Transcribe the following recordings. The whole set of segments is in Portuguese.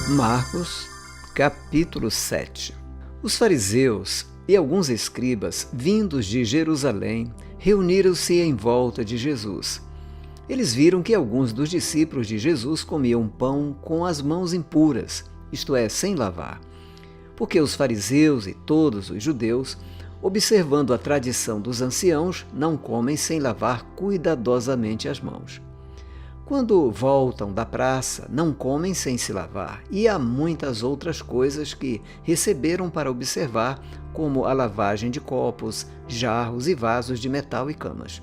Marcos, capítulo 7. Os fariseus e alguns escribas, vindos de Jerusalém, reuniram-se em volta de Jesus. Eles viram que alguns dos discípulos de Jesus comiam pão com as mãos impuras, isto é, sem lavar. Porque os fariseus e todos os judeus, observando a tradição dos anciãos, não comem sem lavar cuidadosamente as mãos. Quando voltam da praça, não comem sem se lavar, e há muitas outras coisas que receberam para observar, como a lavagem de copos, jarros e vasos de metal e camas.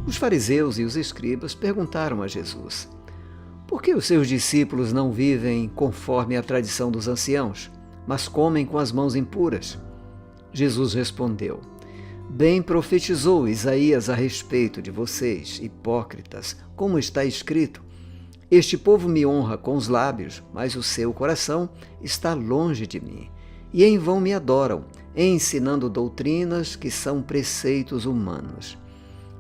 Os fariseus e os escribas perguntaram a Jesus: por que os seus discípulos não vivem conforme a tradição dos anciãos, mas comem com as mãos impuras? Jesus respondeu: bem profetizou Isaías a respeito de vocês, hipócritas, como está escrito: este povo me honra com os lábios, mas o seu coração está longe de mim, e em vão me adoram, ensinando doutrinas que são preceitos humanos.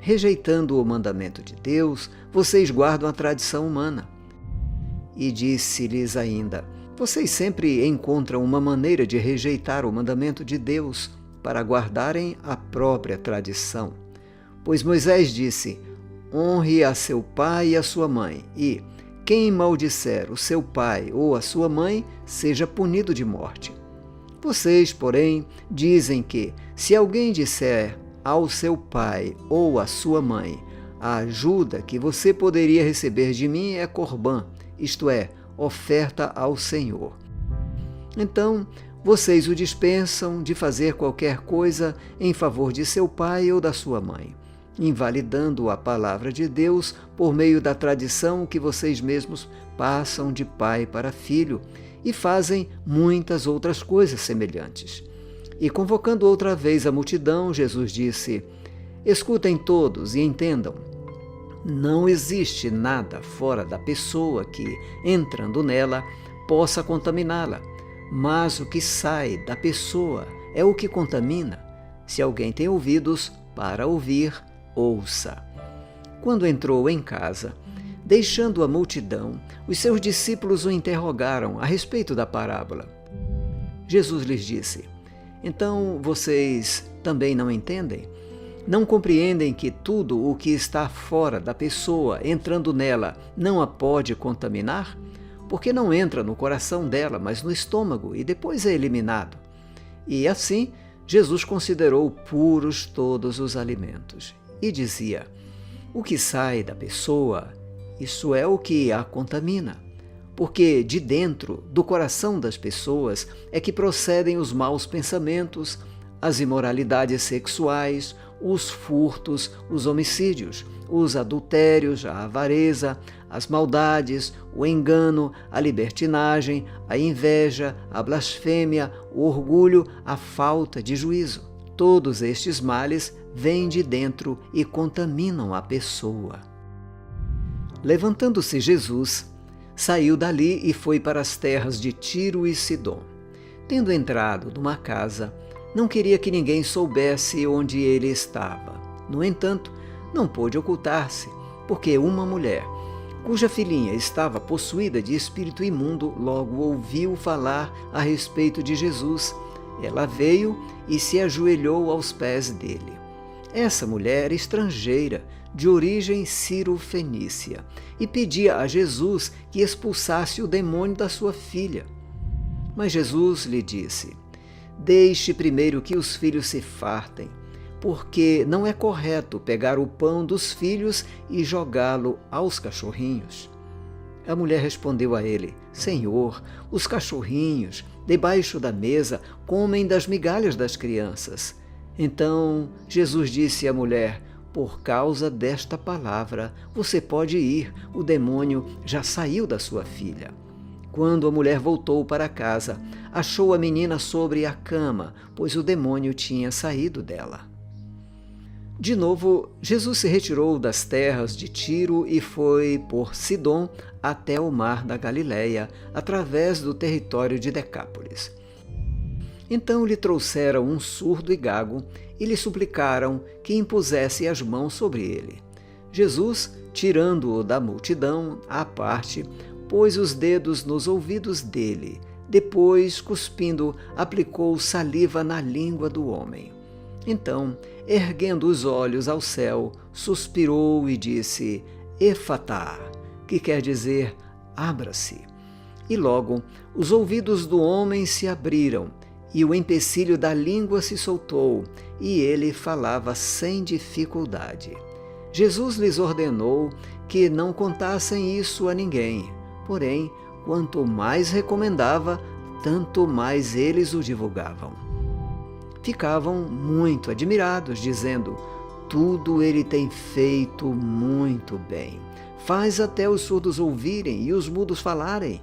Rejeitando o mandamento de Deus, vocês guardam a tradição humana. E disse-lhes ainda: vocês sempre encontram uma maneira de rejeitar o mandamento de Deus para guardarem a própria tradição. Pois Moisés disse: honre a seu pai e a sua mãe, e quem maldisser o seu pai ou a sua mãe, seja punido de morte. Vocês, porém, dizem que, se alguém disser ao seu pai ou à sua mãe: a ajuda que você poderia receber de mim é corbã, isto é, oferta ao Senhor. Então, vocês o dispensam de fazer qualquer coisa em favor de seu pai ou da sua mãe, invalidando a palavra de Deus por meio da tradição que vocês mesmos passam de pai para filho, e fazem muitas outras coisas semelhantes. E convocando outra vez a multidão, Jesus disse: escutem todos e entendam. Não existe nada fora da pessoa que, entrando nela, possa contaminá-la, mas o que sai da pessoa é o que contamina. Se alguém tem ouvidos para ouvir, ouça. Quando entrou em casa, deixando a multidão, os seus discípulos o interrogaram a respeito da parábola. Jesus lhes disse: então vocês também não entendem? Não compreendem que tudo o que está fora da pessoa, entrando nela, não a pode contaminar? Porque não entra no coração dela, mas no estômago, e depois é eliminado. E assim, Jesus considerou puros todos os alimentos. E dizia: o que sai da pessoa, isso é o que a contamina. Porque de dentro do coração das pessoas é que procedem os maus pensamentos, as imoralidades sexuais, os furtos, os homicídios, os adultérios, a avareza, as maldades, o engano, a libertinagem, a inveja, a blasfêmia, o orgulho, a falta de juízo. Todos estes males vêm de dentro e contaminam a pessoa. Levantando-se Jesus, saiu dali e foi para as terras de Tiro e Sidom. Tendo entrado numa casa, não queria que ninguém soubesse onde ele estava. No entanto, não pôde ocultar-se, porque uma mulher, cuja filhinha estava possuída de espírito imundo, logo ouviu falar a respeito de Jesus. Ela veio e se ajoelhou aos pés dele. Essa mulher era estrangeira, de origem ciro-fenícia, e pedia a Jesus que expulsasse o demônio da sua filha. Mas Jesus lhe disse: deixe primeiro que os filhos se fartem, porque não é correto pegar o pão dos filhos e jogá-lo aos cachorrinhos. A mulher respondeu a ele: Senhor, os cachorrinhos, debaixo da mesa, comem das migalhas das crianças. Então Jesus disse à mulher: por causa desta palavra, você pode ir, o demônio já saiu da sua filha. Quando a mulher voltou para casa, achou a menina sobre a cama, pois o demônio tinha saído dela. De novo, Jesus se retirou das terras de Tiro e foi por Sidom até o mar da Galileia, através do território de Decápolis. Então lhe trouxeram um surdo e gago e lhe suplicaram que impusesse as mãos sobre ele. Jesus, tirando-o da multidão à parte, pôs os dedos nos ouvidos dele. Depois, cuspindo, aplicou saliva na língua do homem. Então, erguendo os olhos ao céu, suspirou e disse: Efatá, que quer dizer abra-se. E logo os ouvidos do homem se abriram, e o empecilho da língua se soltou, e ele falava sem dificuldade. Jesus lhes ordenou que não contassem isso a ninguém. Porém, quanto mais recomendava, tanto mais eles o divulgavam. Ficavam muito admirados, dizendo: tudo ele tem feito muito bem. Faz até os surdos ouvirem e os mudos falarem.